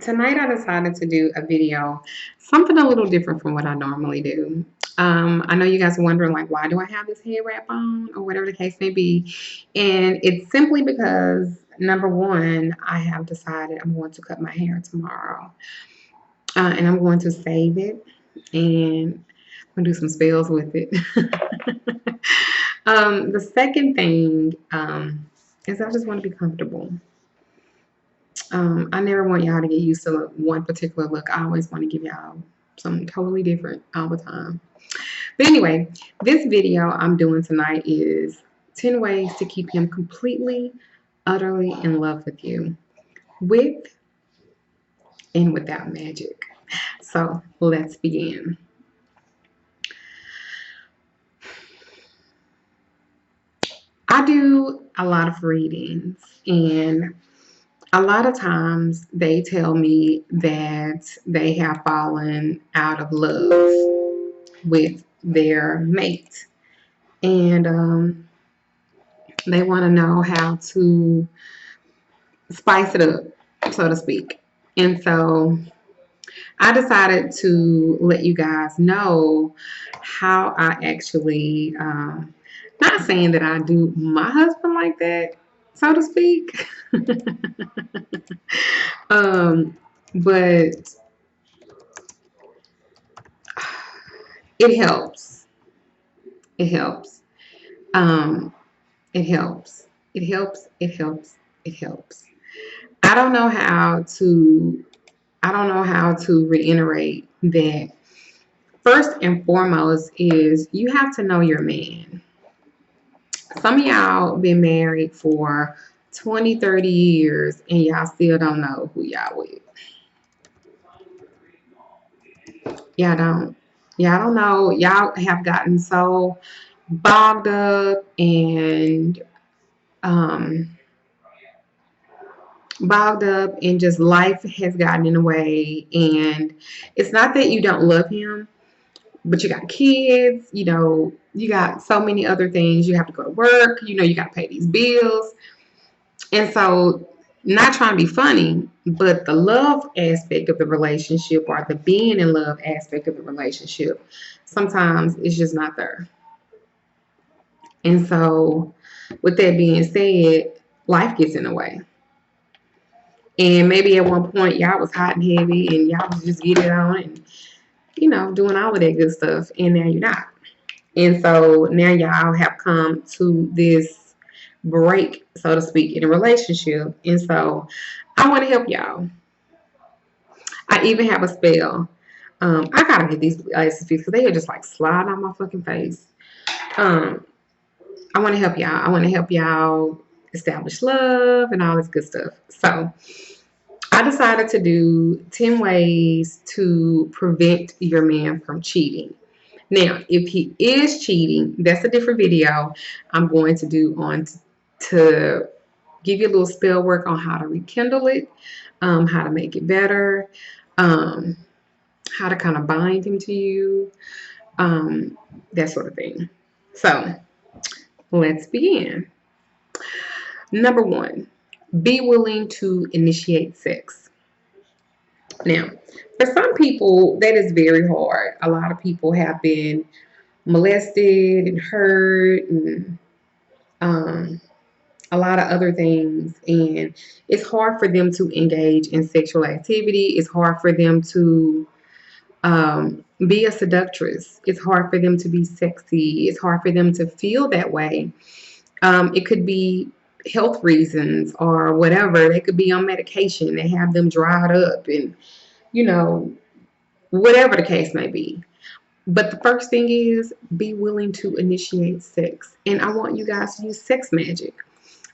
Tonight I decided to do a video, something a little different from what I normally do. I know you guys are wondering, like, why do I have this head wrap on, or whatever the case may be. And it's simply because, number one, I have decided I'm going to cut my hair tomorrow. And I'm going to save it, and I'm going to do some spells with it. The second thing is I just want to be comfortable. I never want y'all to get used to one particular look. I always want to give y'all something totally different all the time. But anyway, this video I'm doing tonight is 10 ways to keep him completely, utterly in love with you, with and without magic. So let's begin. I do a lot of readings, and a lot of times they tell me that they have fallen out of love with their mate, and they want to know how to spice it up, so to speak. And so I decided to let you guys know how I actually, not saying that I do my husband like that, so to speak, but it helps. It helps. Um, it helps. It helps. It helps. It helps. I don't know how to. I don't know how to reiterate that. First and foremost is you have to know your man. Some of y'all been married for 20, 30 years and y'all still don't know who y'all with. Y'all don't. Y'all don't know. Y'all have gotten so bogged up and um, just life has gotten in the way. And it's not that you don't love him, but you got kids, you got so many other things. You have to go to work, you got to pay these bills. And so, not trying to be funny, but the love aspect of the relationship, or the being in love aspect of the relationship, sometimes it's just not there. And so, with that being said, life gets in the way. And maybe at one point y'all was hot and heavy and y'all was just getting it on and, doing all of that good stuff. And now you're not. And so now y'all have come to this break, so to speak, in a relationship. And so I want to help y'all. I even have a spell. I gotta get these glasses fixed because they are just like sliding on my fucking face. Um, I want to help y'all. I want to help y'all establish love and all this good stuff. So I decided to do 10 ways to prevent your man from cheating. Now, if he is cheating, that's a different video I'm going to do on to give you a little spell work on how to rekindle it, how to make it better, um, how to kind of bind him to you, that sort of thing. So let's begin. Number one, be willing to initiate sex. Now, for some people, that is very hard. A lot of people have been molested and hurt and um, a lot of other things. And it's hard for them to engage in sexual activity. It's hard for them to be a seductress. It's hard for them to be sexy. It's hard for them to feel that way. It could be health reasons or whatever. They could be on medication. They have them dried up and, you know, whatever the case may be. But the first thing is be willing to initiate sex. And I want you guys to use sex magic.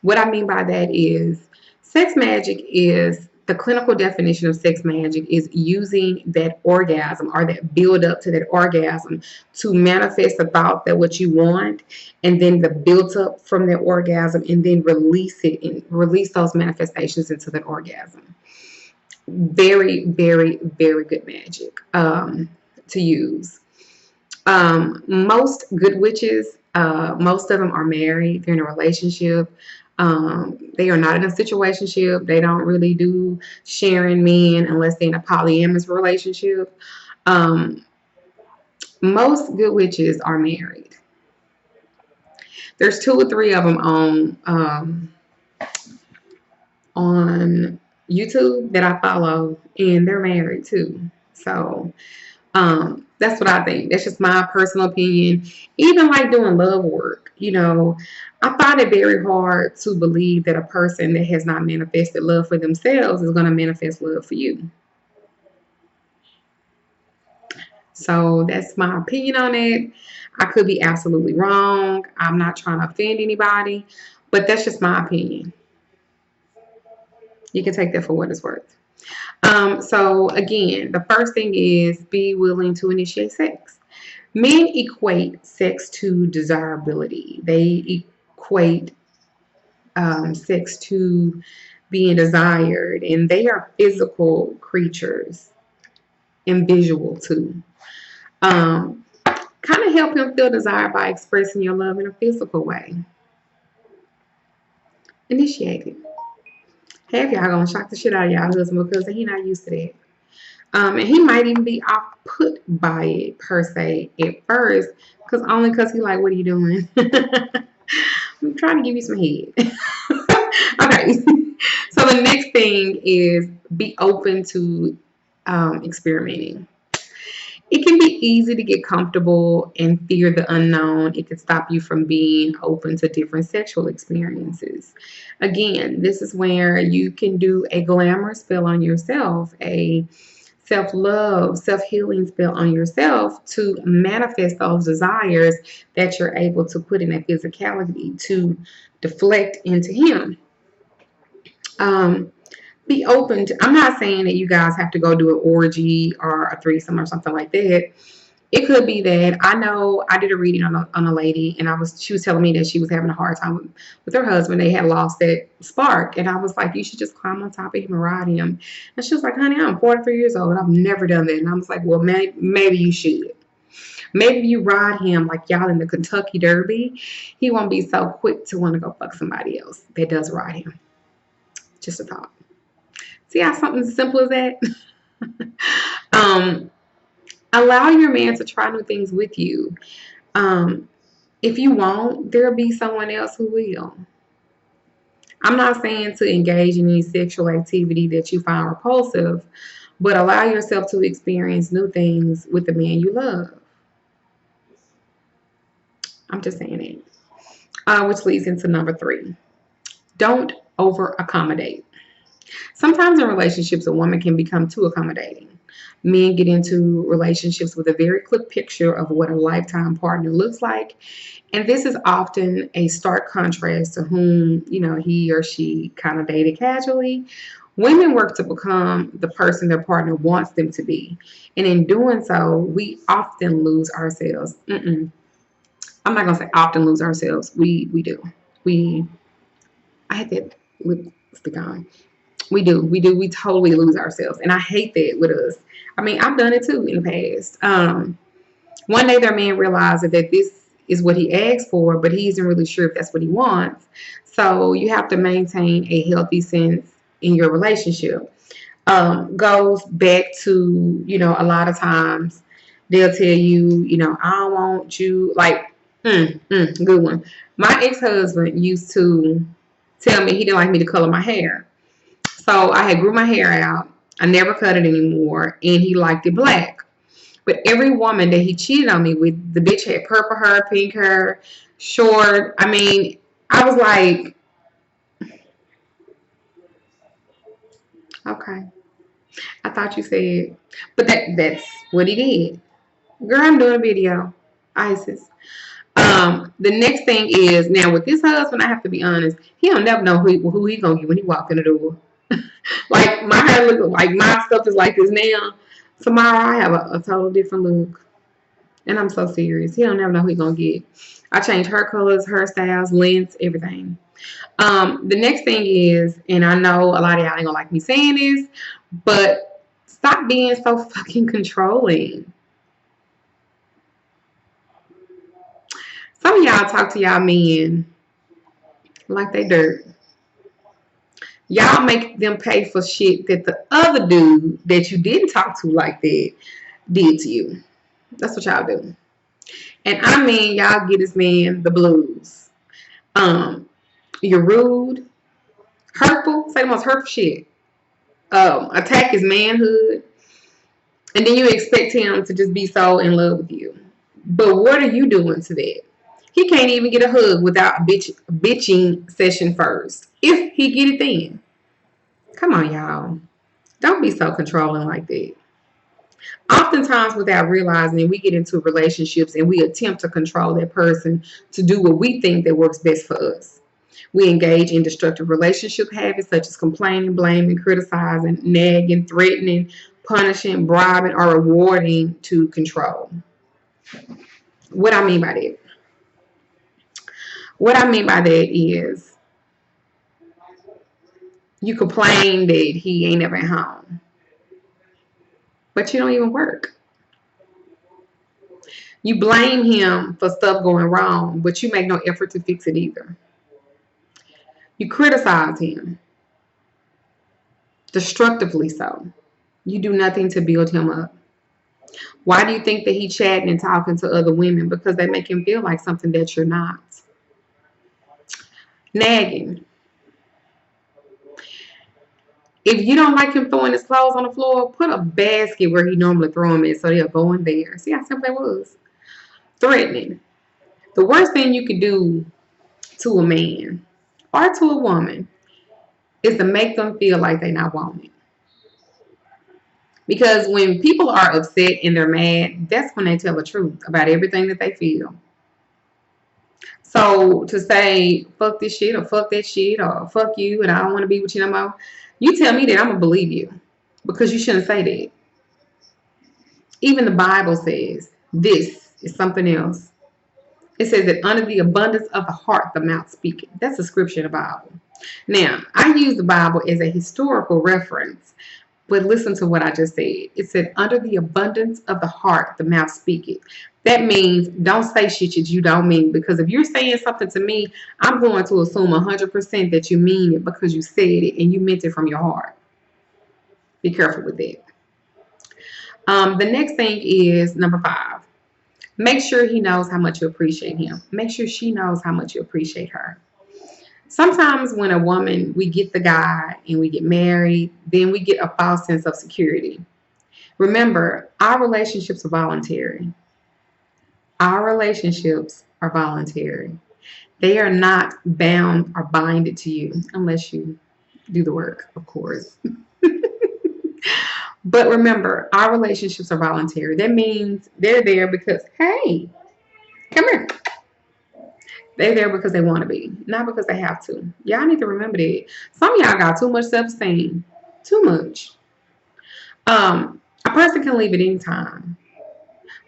What I mean by that is sex magic is the clinical definition of sex magic is using that orgasm or that build up to that orgasm to manifest the thought that what you want, and then the build up from that orgasm, and then release it and release those manifestations into that orgasm. Very, very, very good magic to use. Most good witches, most of them are married. They're in a relationship. They are not in a situationship. They don't really do sharing men unless they're in a polyamorous relationship. Um, most good witches are married. There's 2 or 3 of them on YouTube that I follow, and they're married too. So that's what I think. That's just my personal opinion. Even like doing love work, I find it very hard to believe that a person that has not manifested love for themselves is going to manifest love for you. So that's my opinion on it. I could be absolutely wrong. I'm not trying to offend anybody, but that's just my opinion. You can take that for what it's worth. So again, the first thing is be willing to initiate sex. Men equate sex to desirability. They equate sex to being desired, and they are physical creatures and visual too. Kind of help him feel desired by expressing your love in a physical way. Initiate it. Half y'all gonna shock the shit out of y'all husband because he not used to that. And he might even be off put by it per se at first, because he like, what are you doing? I'm trying to give you some head. Okay. So the next thing is be open to experimenting. It can be easy to get comfortable and fear the unknown. It can stop you from being open to different sexual experiences. Again, this is where you can do a glamour spell on yourself, a self-love, self-healing spell on yourself to manifest those desires that you're able to put in a physicality to deflect into him. Be open to, I'm not saying that you guys have to go do an orgy or a threesome or something like that. It could be that, I know I did a reading on a lady, and she was telling me that she was having a hard time with her husband. They had lost that spark, and I was like, you should just climb on top of him and ride him. And she was like, honey, I'm 43 years old and I've never done that. And I was like, well, maybe you should. Maybe you ride him like y'all in the Kentucky Derby. He won't be so quick to want to go fuck somebody else that does ride him. Just a thought. See how something as simple as that? Allow your man to try new things with you. If you won't, there'll be someone else who will. I'm not saying to engage in any sexual activity that you find repulsive, but allow yourself to experience new things with the man you love. I'm just saying it. Which leads into number 3. Don't over accommodate. Sometimes in relationships, a woman can become too accommodating. Men get into relationships with a very clear picture of what a lifetime partner looks like. And this is often a stark contrast to whom, he or she kind of dated casually. Women work to become the person their partner wants them to be. And in doing so, we often lose ourselves. I'm not going to say often lose ourselves. We do. I had that lipstick on. We do. We totally lose ourselves. And I hate that with us. I mean, I've done it too in the past. One day their man realizes that this is what he asked for, but he isn't really sure if that's what he wants. So you have to maintain a healthy sense in your relationship. Goes back to, a lot of times they'll tell you, I don't want you, like, good one. My ex-husband used to tell me he didn't like me to color my hair. So I had grew my hair out. I never cut it anymore, and he liked it black. But every woman that he cheated on me with, the bitch had purple hair, pink hair, short. I mean, I was like, okay. I thought you said, but that's what he did. Girl, I'm doing a video. ISIS. The next thing is, now with this husband, I have to be honest, he don't never know who he gonna get when he walk in the door. Like, my hair look like, my stuff is like this now. Tomorrow I have a total different look. And I'm so serious. He don't never know who he gonna get. I change hair colors, hairstyles, lengths, everything. The next thing is, and I know a lot of y'all ain't gonna like me saying this, but stop being so fucking controlling. Some of y'all talk to y'all men like they dirt. Y'all make them pay for shit that the other dude that you didn't talk to like that did to you. That's what y'all do. And I mean, y'all get this man the blues. Um, you're rude, hurtful, say the most hurtful shit. Attack his manhood, and then you expect him to just be so in love with you. But what are you doing to that? He can't even get a hug without a bitching session first. If he get it then. Come on, y'all. Don't be so controlling like that. Oftentimes, without realizing it, we get into relationships and we attempt to control that person to do what we think that works best for us. We engage in destructive relationship habits such as complaining, blaming, criticizing, nagging, threatening, punishing, bribing, or rewarding to control. What I mean by that? What I mean by that is you complain that he ain't never at home, but you don't even work. You blame him for stuff going wrong, but you make no effort to fix it either. You criticize him, destructively so. You do nothing to build him up. Why do you think that he chatting and talking to other women? Because they make him feel like something that you're not. Nagging. If you don't like him throwing his clothes on the floor, put a basket where he normally throw them in so they'll go in there. See how simple that was? Threatening. The worst thing you could do to a man or to a woman is to make them feel like they're not wanted. Because when people are upset and they're mad, that's when they tell the truth about everything that they feel. So to say fuck this shit or fuck that shit or fuck you and I don't want to be with you no more, you tell me that I'm gonna believe you because you shouldn't say that. Even the Bible says this is something else. It says that under the abundance of the heart, the mouth speaketh. That's a scripture in the Bible. Now, I use the Bible as a historical reference, but listen to what I just said. It said, under the abundance of the heart, the mouth speaketh. That means don't say shit that you don't mean, because if you're saying something to me, I'm going to assume 100% that you mean it because you said it and you meant it from your heart. Be careful with that. The next thing is number 5. Make sure he knows how much you appreciate him. Make sure she knows how much you appreciate her. Sometimes when a woman, we get the guy and we get married, then we get a false sense of security. Remember, our relationships are voluntary. Our relationships are voluntary. They are not bound or binded to you unless you do the work, of course. But remember, our relationships are voluntary. That means they're there because, hey, come here. They're there because they want to be, not because they have to. Y'all need to remember that. Some of y'all got too much self-esteem. Too much. A person can leave at any time.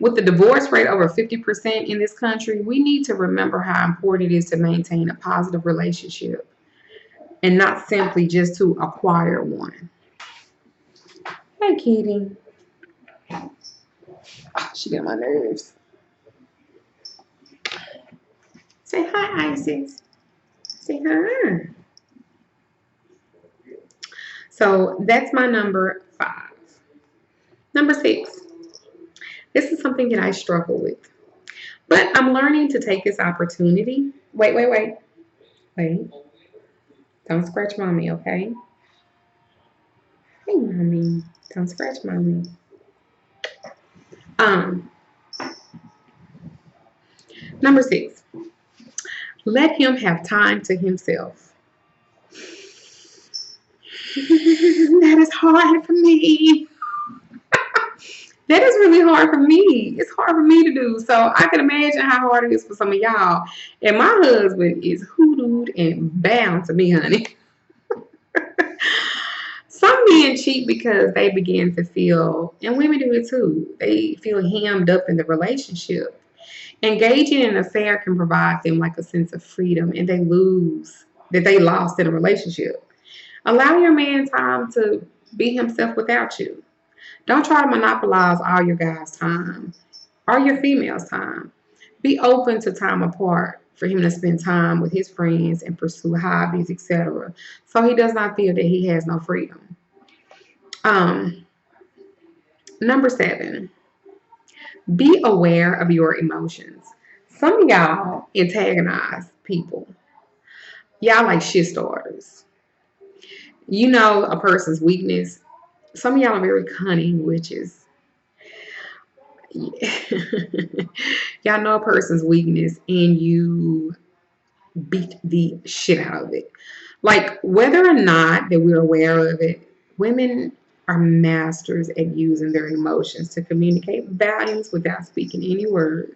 With the divorce rate over 50% in this country, we need to remember how important it is to maintain a positive relationship and not simply just to acquire one. Hey, Kitty. She got my nerves. Say hi, Isis. Say hi. So that's my number 5. Number 6. This is something that I struggle with. But I'm learning to take this opportunity. Wait. Don't scratch mommy, okay? Hey, mommy. Don't scratch mommy. Number 6. Let him have time to himself. That is hard for me. That is really hard for me. It's hard for me to do. So I can imagine how hard it is for some of y'all. And my husband is hoodooed and bound to me, honey. Some men cheat because they begin to feel, and women do it too, they feel hemmed up in the relationship. Engaging in an affair can provide them like a sense of freedom, and they lost in a relationship. Allow your man time to be himself without you. Don't try to monopolize all your guys' time or your females' time. Be open to time apart. for him to spend time with his friends and pursue hobbies, etc. So he does not feel that he has no freedom. Um, Number 7, be aware of your emotions. Some of y'all antagonize people. Y'all like shit starters. You know a person's weakness. Some of y'all are very cunning witches. Y'all know a person's weakness and you beat the shit out of it. Like, whether or not that we're aware of it, women are masters at using their emotions to communicate values without speaking any words.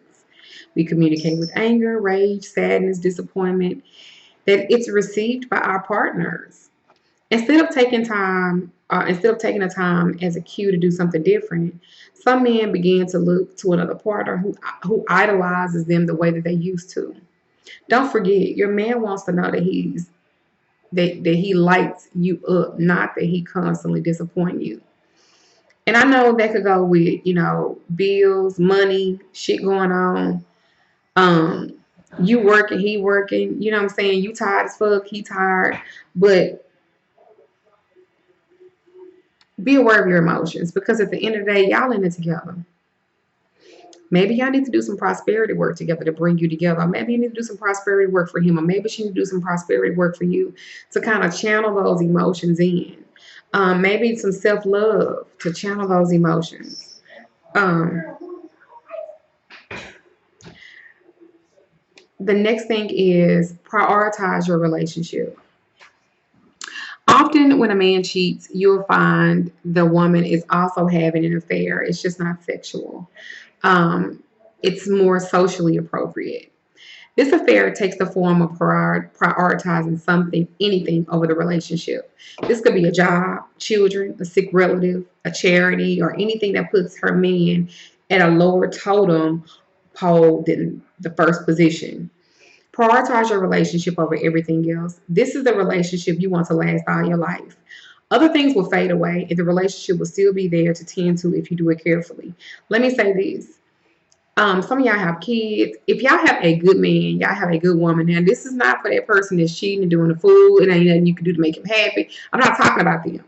We communicate with anger, rage, sadness, disappointment that it's received by our partners. Instead of taking the time as a cue to do something different, some men begin to look to another partner who idolizes them the way that they used to. Don't forget, your man wants to know that he lights you up, not that he constantly disappoints you. And I know that could go with, bills, money, shit going on. Um, you working, he working, you know what I'm saying? You tired as fuck, he tired. But be aware of your emotions, because at the end of the day, y'all in it together. Maybe y'all need to do some prosperity work together to bring you together. Maybe you need to do some prosperity work for him, or maybe she need to do some prosperity work for you to kind of channel those emotions in. Maybe some self-love to channel those emotions. Um, the next thing is prioritize your relationship. Often when a man cheats, you'll find the woman is also having an affair. It's just not sexual. It's more socially appropriate. This affair takes the form of prioritizing something, anything over the relationship. This could be a job, children, a sick relative, a charity, or anything that puts her man at a lower totem pole than the first position. Prioritize your relationship over everything else. This is the relationship you want to last all your life. Other things will fade away, and the relationship will still be there to tend to if you do it carefully. Let me say this. Some of y'all have kids. If y'all have a good man, y'all have a good woman. Now, this is not for that person that's cheating and doing the fool. It ain't nothing you can do to make him happy. I'm not talking about them.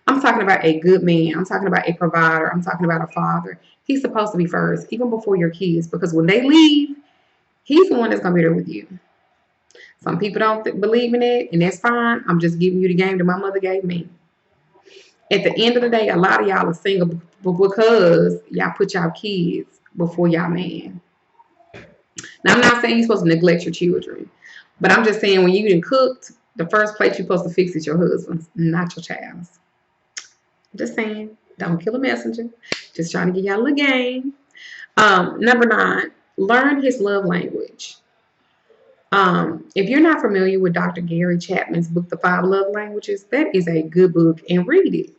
I'm talking about a good man. I'm talking about a provider. I'm talking about a father. He's supposed to be first, even before your kids, because when they leave, he's the one that's going to be there with you. Some people don't believe in it, and that's fine. I'm just giving you the game that my mother gave me. At the end of the day, a lot of y'all are single because y'all put y'all kids before y'all man. Now, I'm not saying you're supposed to neglect your children, but I'm just saying when you done cooked, the first plate you're supposed to fix is your husband's, not your child's. Just saying, don't kill a messenger. Just trying to give y'all a little game. Number 9, learn his love language. If you're not familiar with Dr. Gary Chapman's book, The 5 Love Languages, that is a good book, and read it.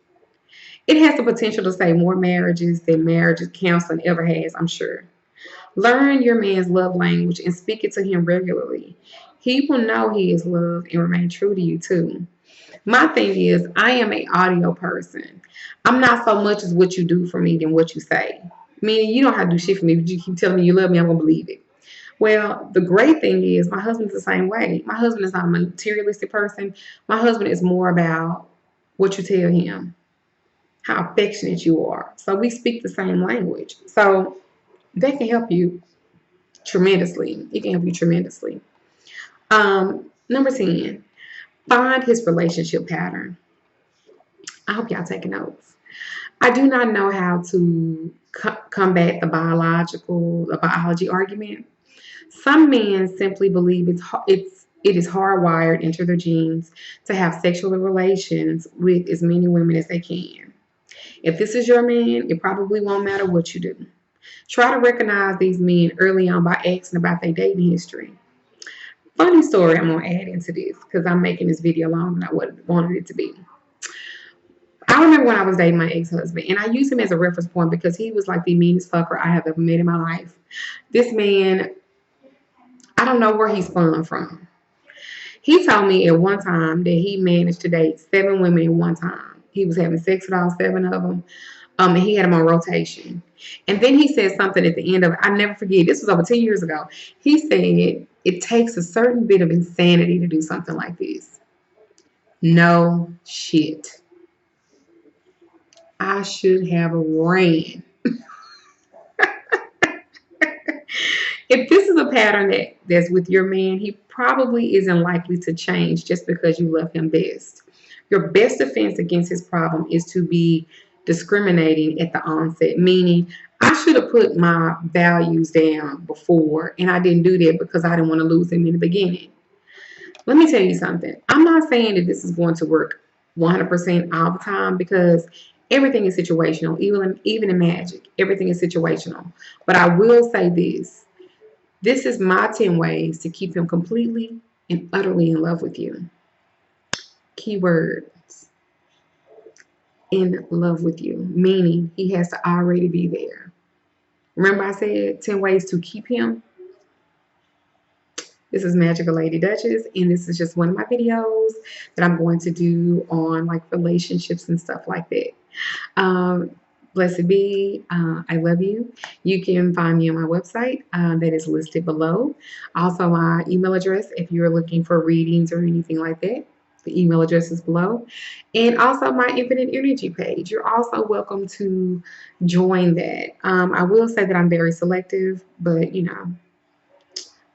It has the potential to save more marriages than marriage counseling ever has, I'm sure. Learn your man's love language and speak it to him regularly. He will know he is loved and remain true to you too. My thing is, I am an audio person. I'm not so much as what you do for me than what you say. Meaning you don't have to do shit for me, but you keep telling me you love me, I'm gonna believe it. Well, the great thing is my husband's the same way. My husband is not a materialistic person. My husband is more about what you tell him, how affectionate you are. So we speak the same language. So that can help you tremendously. It can help you tremendously. Number 10, find his relationship pattern. I hope y'all taking notes. I do not know how to combat the biology argument. Some men simply believe it is hardwired into their genes to have sexual relations with as many women as they can. If this is your man, it probably won't matter what you do. Try to recognize these men early on by asking about their dating history. Funny story I'm going to add into this because I'm making this video longer than I wanted it to be. I remember when I was dating my ex-husband, and I use him as a reference point because he was like the meanest fucker I have ever met in my life. This man, I don't know where he spun from. He told me at one time that he managed to date 7 women at one time. He was having sex with all 7 of them. And he had them on rotation. And then he said something at the end of it. I never forget. This was over 10 years ago. He said It takes a certain bit of insanity to do something like this. No shit. I should have ran. If this is a pattern that's with your man, he probably isn't likely to change just because you love him best. Your best defense against his problem is to be discriminating at the onset, meaning I should have put my values down before, and I didn't do that because I didn't want to lose him in the beginning. Let me tell you something. I'm not saying that this is going to work 100% all the time because everything is situational, even in Magick. Everything is situational. But I will say this is my 10 ways to keep him completely and utterly in love with you. Keywords, in love with you, meaning he has to already be there. Remember I said 10 ways to keep him? This is Magical Lady Duchess, and this is just one of my videos that I'm going to do on like relationships and stuff like that. Blessed be. I love you. You can find me on my website that is listed below. Also, my email address if you're looking for readings or anything like that. The email address is below. And also my Infinite Energy page. You're also welcome to join that. I will say that I'm very selective, but you know,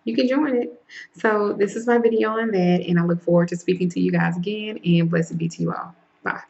you can join it. So this is my video on that, and I look forward to speaking to you guys again, and blessed be to you all. Bye.